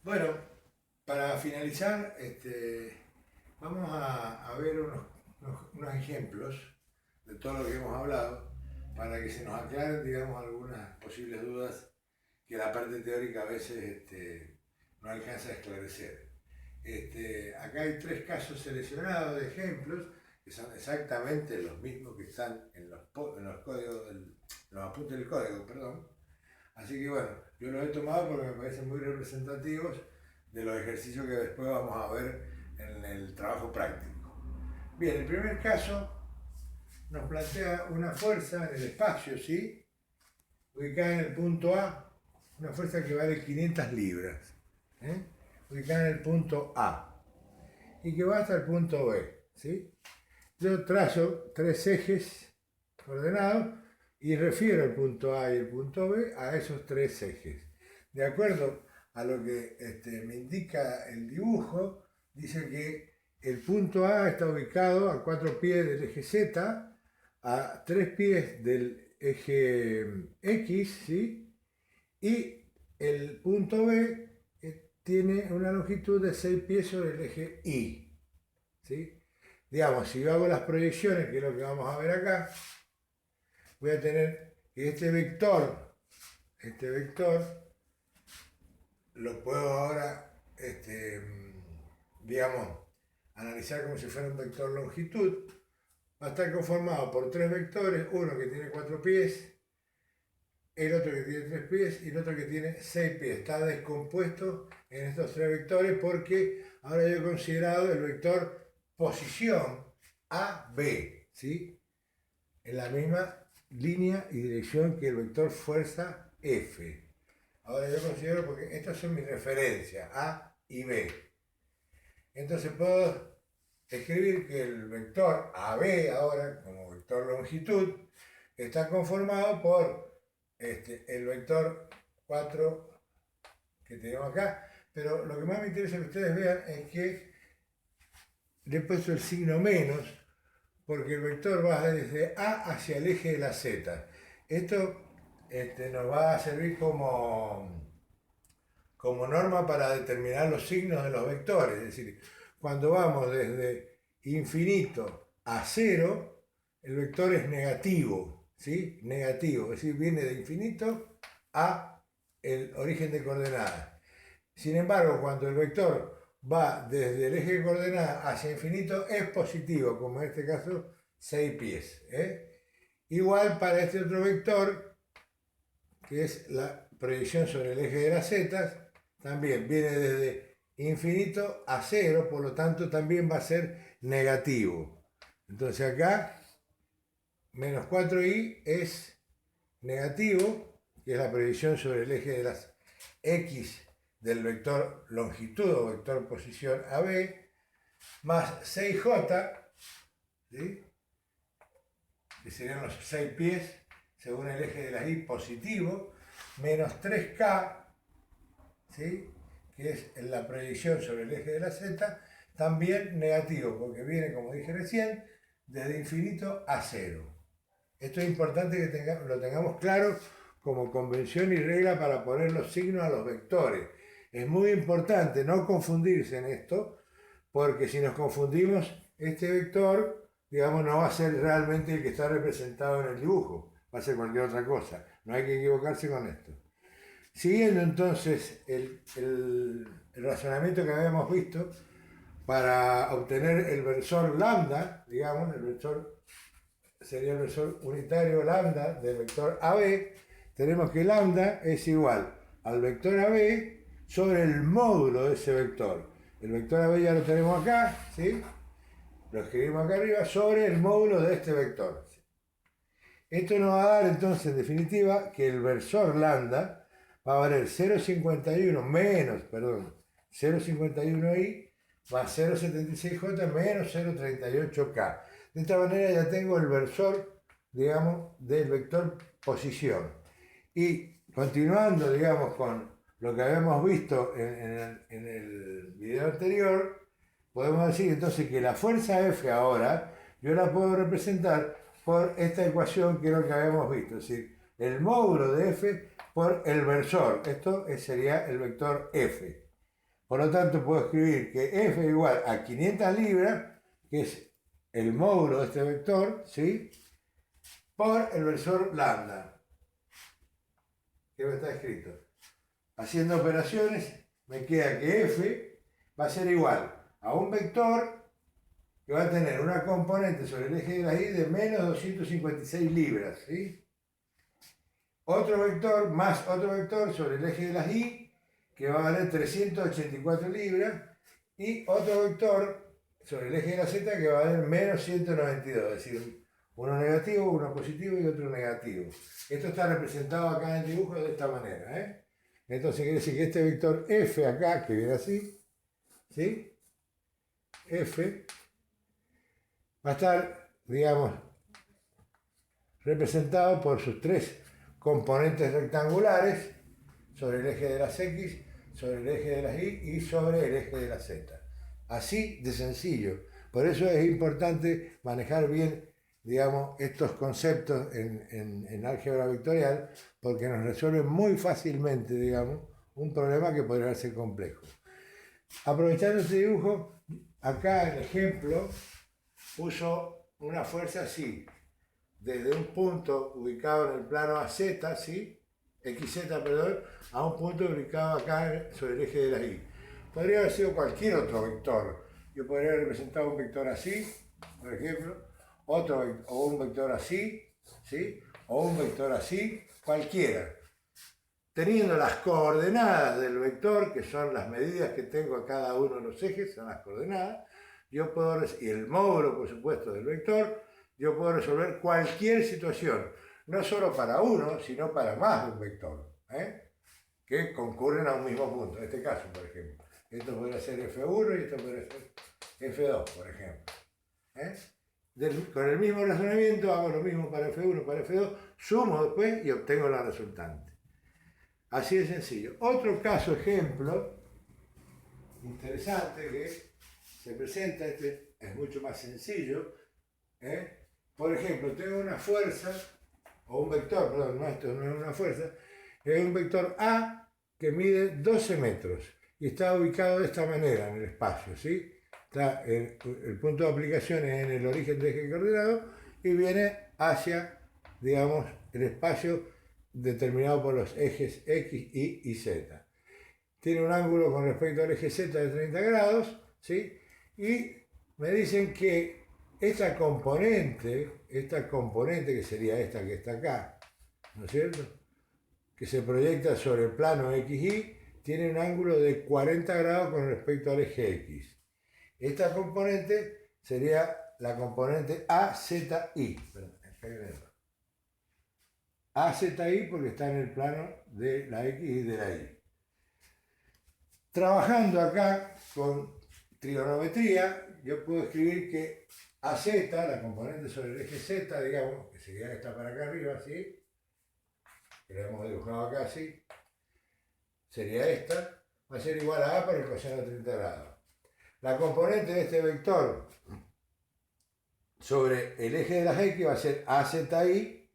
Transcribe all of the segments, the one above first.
Bueno, para finalizar, vamos a ver unos ejemplos de todo lo que hemos hablado para que se nos aclaren, digamos, algunas posibles dudas que la parte teórica a veces no alcanza a esclarecer. Acá hay tres casos seleccionados de ejemplos que son exactamente los mismos que están en los códigos los apuntes del código, perdón. Así que bueno, yo los he tomado porque me parecen muy representativos de los ejercicios que después vamos a ver en el trabajo práctico. Bien, el primer caso nos plantea una fuerza en el espacio, ¿sí? Ubicada en el punto A, una fuerza que vale 500 libras, ¿eh? Ubicada en el punto A y que va hasta el punto B, ¿sí? Yo trazo tres ejes ordenados y refiero el punto A y el punto B a esos tres ejes. De acuerdo a lo que me indica el dibujo, dice que el punto A está ubicado a 4 pies del eje Z, a 3 pies del eje X, ¿sí? Y el punto B tiene una longitud de 6 pies sobre el eje Y, ¿sí? Digamos, si yo hago las proyecciones, que es lo que vamos a ver acá, voy a tener que este vector lo puedo ahora, digamos, analizar como si fuera un vector longitud. Va a estar conformado por tres vectores, uno que tiene 4 pies, el otro que tiene 3 pies y el otro que tiene 6 pies. Está descompuesto en estos tres vectores porque ahora yo he considerado el vector posición AB, ¿sí? En la misma línea y dirección que el vector fuerza F. Ahora yo considero, porque estas son mis referencias, A y B. Entonces puedo escribir que el vector AB ahora, como vector longitud, está conformado por el vector 4 que tenemos acá. Pero lo que más me interesa que ustedes vean es que le he puesto el signo menos, porque el vector va desde A hacia el eje de la Z. Esto nos va a servir como norma para determinar los signos de los vectores. Es decir, cuando vamos desde infinito a cero, el vector es negativo, ¿sí? Negativo, es decir, viene de infinito a el origen de coordenadas. Sin embargo, cuando el vector va desde el eje de coordenadas hacia infinito, es positivo, como en este caso 6 pies. Igual para este otro vector, que es la proyección sobre el eje de las zetas, también viene desde infinito a cero, por lo tanto también va a ser negativo. Entonces acá, menos 4i es negativo, que es la proyección sobre el eje de las x del vector longitud o vector posición AB, más 6j, ¿sí? Que serían los 6 pies según el eje de las y positivo, menos 3k, ¿sí? Que es la proyección sobre el eje de la z, también negativo, porque viene, como dije recién, desde infinito a cero. Esto es importante que lo tengamos claro como convención y regla para poner los signos a los vectores. Es muy importante no confundirse en esto, porque si nos confundimos, este vector, digamos, no va a ser realmente el que está representado en el dibujo, va a ser cualquier otra cosa. No hay que equivocarse con esto. Siguiendo entonces el razonamiento que habíamos visto, para obtener el versor lambda, digamos, el versor sería el versor unitario lambda del vector AB, tenemos que lambda es igual al vector AB sobre el módulo de ese vector. El vector AB ya lo tenemos acá, ¿sí? Lo escribimos acá arriba sobre el módulo de este vector. Esto nos va a dar entonces en definitiva que el versor lambda va a valer 0,51 menos, perdón, 0,51i más 0,76j menos 0,38k. De esta manera ya tengo el versor, digamos, del vector posición. Y continuando, digamos, con lo que habíamos visto en el video anterior, podemos decir entonces que la fuerza F ahora, yo la puedo representar por esta ecuación que es lo que habíamos visto, es decir, el módulo de F por el versor. Esto sería el vector F. Por lo tanto, puedo escribir que F igual a 500 libras, que es el módulo de este vector, ¿sí? Por el versor lambda, que está escrito. Haciendo operaciones, me queda que F va a ser igual a un vector que va a tener una componente sobre el eje de la Y de menos 256 libras, ¿sí? Otro vector más otro vector sobre el eje de las Y que va a valer 384 libras y otro vector sobre el eje de la Z que va a valer menos 192, es decir, uno negativo, uno positivo y otro negativo. Esto está representado acá en el dibujo de esta manera, ¿eh? Entonces quiere decir que este vector F acá, que viene así, ¿sí? F va a estar, digamos, representado por sus tres componentes rectangulares sobre el eje de las X, sobre el eje de las Y y sobre el eje de la Z. Así de sencillo. Por eso es importante manejar bien, digamos, estos conceptos en álgebra vectorial, porque nos resuelven muy fácilmente, digamos, un problema que podría ser complejo. Aprovechando este dibujo, acá el ejemplo puso una fuerza así, desde un punto ubicado en el plano AZ, ¿sí? XZ, perdón, a un punto ubicado acá sobre el eje de la Y. Podría haber sido cualquier otro vector. Yo podría haber representado un vector así, por ejemplo, o un vector así, ¿sí? O un vector así, cualquiera. Teniendo las coordenadas del vector, que son las medidas que tengo a cada uno de los ejes, son las coordenadas, yo puedo, y el módulo, por supuesto, del vector, yo puedo resolver cualquier situación, no solo para uno, sino para más de un vector, que concurren a un mismo punto. En este caso, por ejemplo, esto podría ser F1 y esto podría ser F2, por ejemplo. Con el mismo razonamiento hago lo mismo para F1, para F2, sumo después y obtengo la resultante. Así de sencillo. Otro caso ejemplo interesante que se presenta, este es mucho más sencillo. Por ejemplo, tengo una fuerza, o un vector, perdón, no, esto no es una fuerza, es un vector A que mide 12 metros y está ubicado de esta manera en el espacio, ¿sí? Está el punto de aplicación es en el origen del eje coordenado y viene hacia, digamos, el espacio determinado por los ejes X, Y y Z. Tiene un ángulo con respecto al eje Z de 30 grados, ¿sí? Y me dicen que esta componente que sería esta que está acá, ¿no es cierto?, que se proyecta sobre el plano XY, tiene un ángulo de 40 grados con respecto al eje X. Esta componente sería la componente AZY. AZY porque está en el plano de la X y de la Y. Trabajando acá con trigonometría, yo puedo escribir que AZ, la componente sobre el eje Z, digamos, que sería esta para acá arriba, ¿sí? Que la hemos dibujado acá así, sería esta, va a ser igual a A por el coseno de 30 grados. La componente de este vector sobre el eje de las X va a ser AZY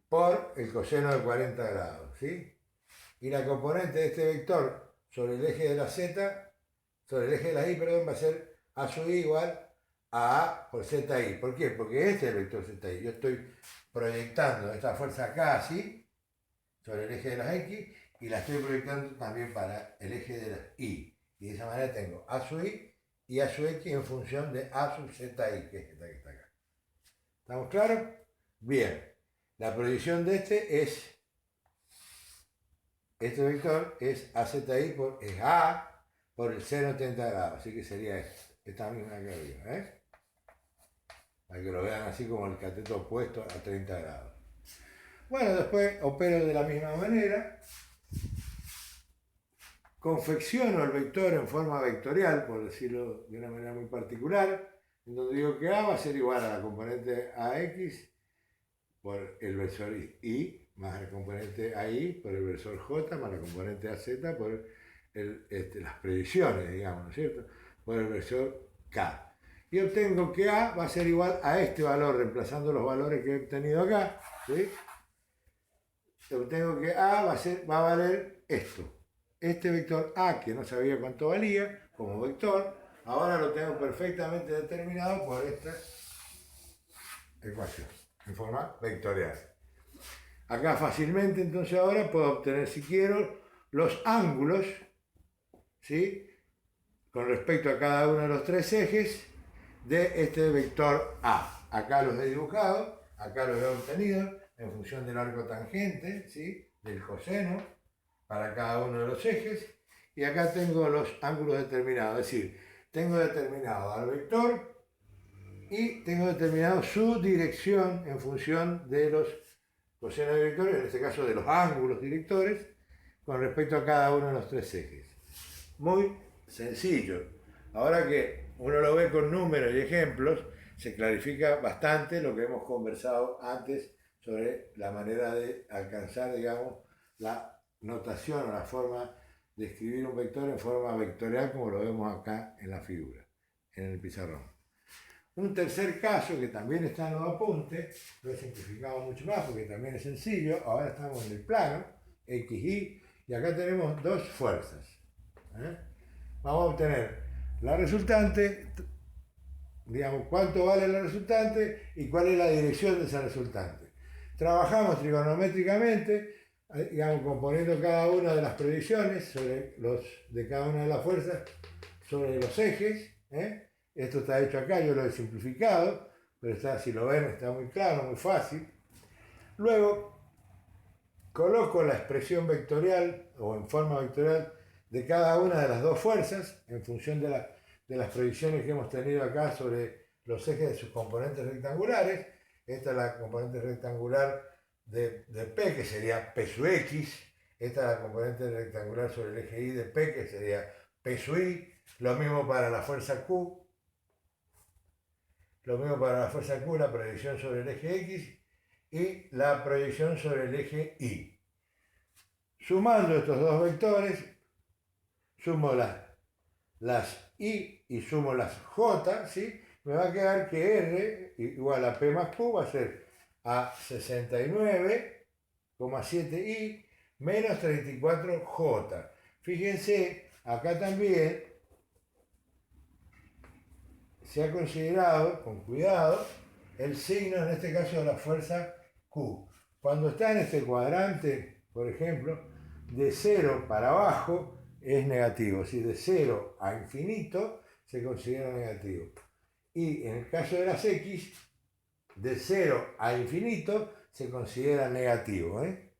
por el coseno de 40 grados, ¿sí? Y la componente de este vector sobre el eje de la Z, sobre el eje de la Y, perdón, va a ser A sub Y igual a A por ZY. ¿Por qué? Porque este es el vector ZY. Yo estoy proyectando esta fuerza acá así, sobre el eje de las X, y la estoy proyectando también para el eje de las Y. Y de esa manera tengo A sub Y y A sub X en función de A sub ZY, que es esta que está acá. ¿Estamos claros? Bien. La proyección de este vector es AZY es A por el seno de 30 grados. Así que sería esta misma que arriba, para que lo vean así como el cateto opuesto a 30 grados. Bueno, después opero de la misma manera. Confecciono el vector en forma vectorial, por decirlo de una manera muy particular, en donde digo que A va a ser igual a la componente AX por el versor Y, más la componente AI por el versor J, más la componente AZ por las predicciones, digamos, ¿no es cierto?, por el versor K. Y obtengo que A va a ser igual a este valor, reemplazando los valores que he obtenido acá, ¿sí? Obtengo que A va a valer esto. este vector A, que no sabía cuánto valía como vector, ahora lo tengo perfectamente determinado por esta ecuación en forma vectorial. Acá fácilmente entonces ahora puedo obtener, si quiero, los ángulos, ¿sí?, con respecto a cada uno de los tres ejes de este vector A. Acá los he dibujado, acá los he obtenido en función del arco tangente, ¿sí?, del coseno para cada uno de los ejes, y acá tengo los ángulos determinados, es decir, tengo determinado al vector y tengo determinado su dirección en función de los cosenos directores, en este caso de los ángulos directores, con respecto a cada uno de los tres ejes. Muy sencillo. Ahora que uno lo ve con números y ejemplos, se clarifica bastante lo que hemos conversado antes sobre la manera de alcanzar, digamos, la notación o la forma de escribir un vector en forma vectorial, como lo vemos acá en la figura, en el pizarrón. Un tercer caso que también está en los apuntes, lo he simplificado mucho más porque también es sencillo. Ahora estamos en el plano, X, Y, y acá tenemos dos fuerzas. Vamos a obtener la resultante, digamos, cuánto vale la resultante y cuál es la dirección de esa resultante. Trabajamos trigonométricamente, digamos, componiendo cada una de las proyecciones sobre de cada una de las fuerzas sobre los ejes. Esto está hecho acá, yo lo he simplificado, pero está, si lo ven, está muy claro, muy fácil. Luego, coloco la expresión vectorial o en forma vectorial de cada una de las dos fuerzas en función de las proyecciones que hemos tenido acá sobre los ejes de sus componentes rectangulares. Esta es la componente rectangular de P, que sería P sub X. Esta es la componente rectangular sobre el eje Y de P, que sería P sub Y. Lo mismo para la fuerza Q. Lo mismo para la fuerza Q, la proyección sobre el eje X y la proyección sobre el eje Y. Sumando estos dos vectores, sumo las Y y sumo las J, ¿sí?, me va a quedar que R igual a P más Q va a ser a 69,7I menos 34J. Fíjense, acá también se ha considerado, con cuidado, el signo, en este caso, de la fuerza Q. Cuando está en este cuadrante, por ejemplo, de 0 para abajo es negativo. Si de 0 a infinito se considera negativo. Y en el caso de las X, de 0 a infinito se considera negativo, en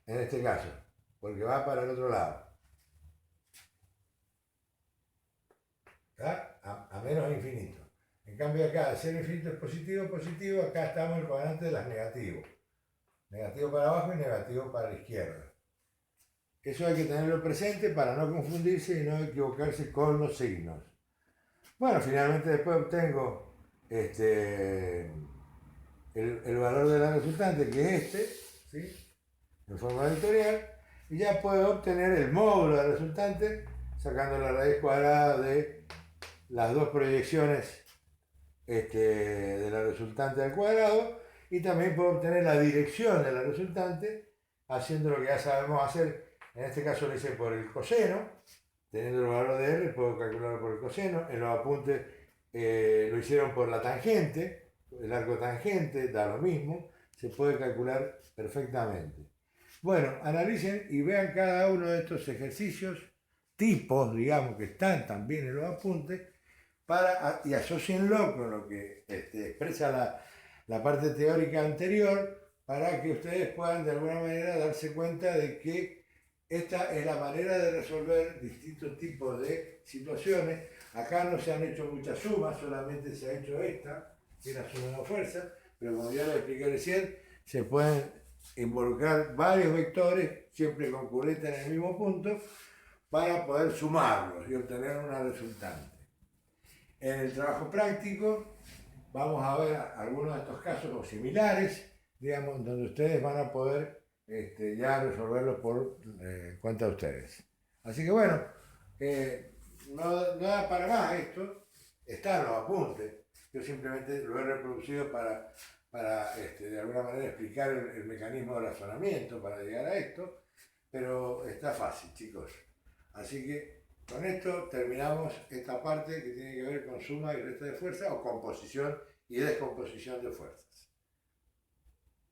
este caso, porque va para el otro lado. A menos infinito. En cambio acá, de 0 a infinito es positivo, positivo, acá estamos en el cuadrante de las negativos. Negativo para abajo y negativo para la izquierda. Eso hay que tenerlo presente para no confundirse y no equivocarse con los signos. Bueno, finalmente después obtengo el valor de la resultante, que es ¿sí?, en forma vectorial, y ya puedo obtener el módulo de la resultante sacando la raíz cuadrada de las dos proyecciones de la resultante al cuadrado, y también puedo obtener la dirección de la resultante haciendo lo que ya sabemos hacer. En este caso lo hice por el coseno, teniendo el valor de R puedo calcularlo por el coseno. En los apuntes lo hicieron por la tangente, el arco tangente da lo mismo, se puede calcular perfectamente. Bueno, analicen y vean cada uno de estos ejercicios, tipos, digamos, que están también en los apuntes, y asocienlo con lo que expresa la parte teórica anterior, para que ustedes puedan de alguna manera darse cuenta de que esta es la manera de resolver distintos tipos de situaciones. Acá no se han hecho muchas sumas, solamente se ha hecho esta, que es la suma de fuerzas, pero como ya lo expliqué recién, se pueden involucrar varios vectores, siempre concurrentes en el mismo punto, para poder sumarlos y obtener una resultante. En el trabajo práctico vamos a ver algunos de estos casos o similares, digamos, donde ustedes van a poder ya resolverlos por cuenta de ustedes. Así que bueno, no da para más esto, están los apuntes. Yo simplemente lo he reproducido para de alguna manera explicar el mecanismo de razonamiento para llegar a esto. pero está fácil, chicos. Así que con esto terminamos esta parte que tiene que ver con suma y resta de fuerza o composición y descomposición de fuerzas.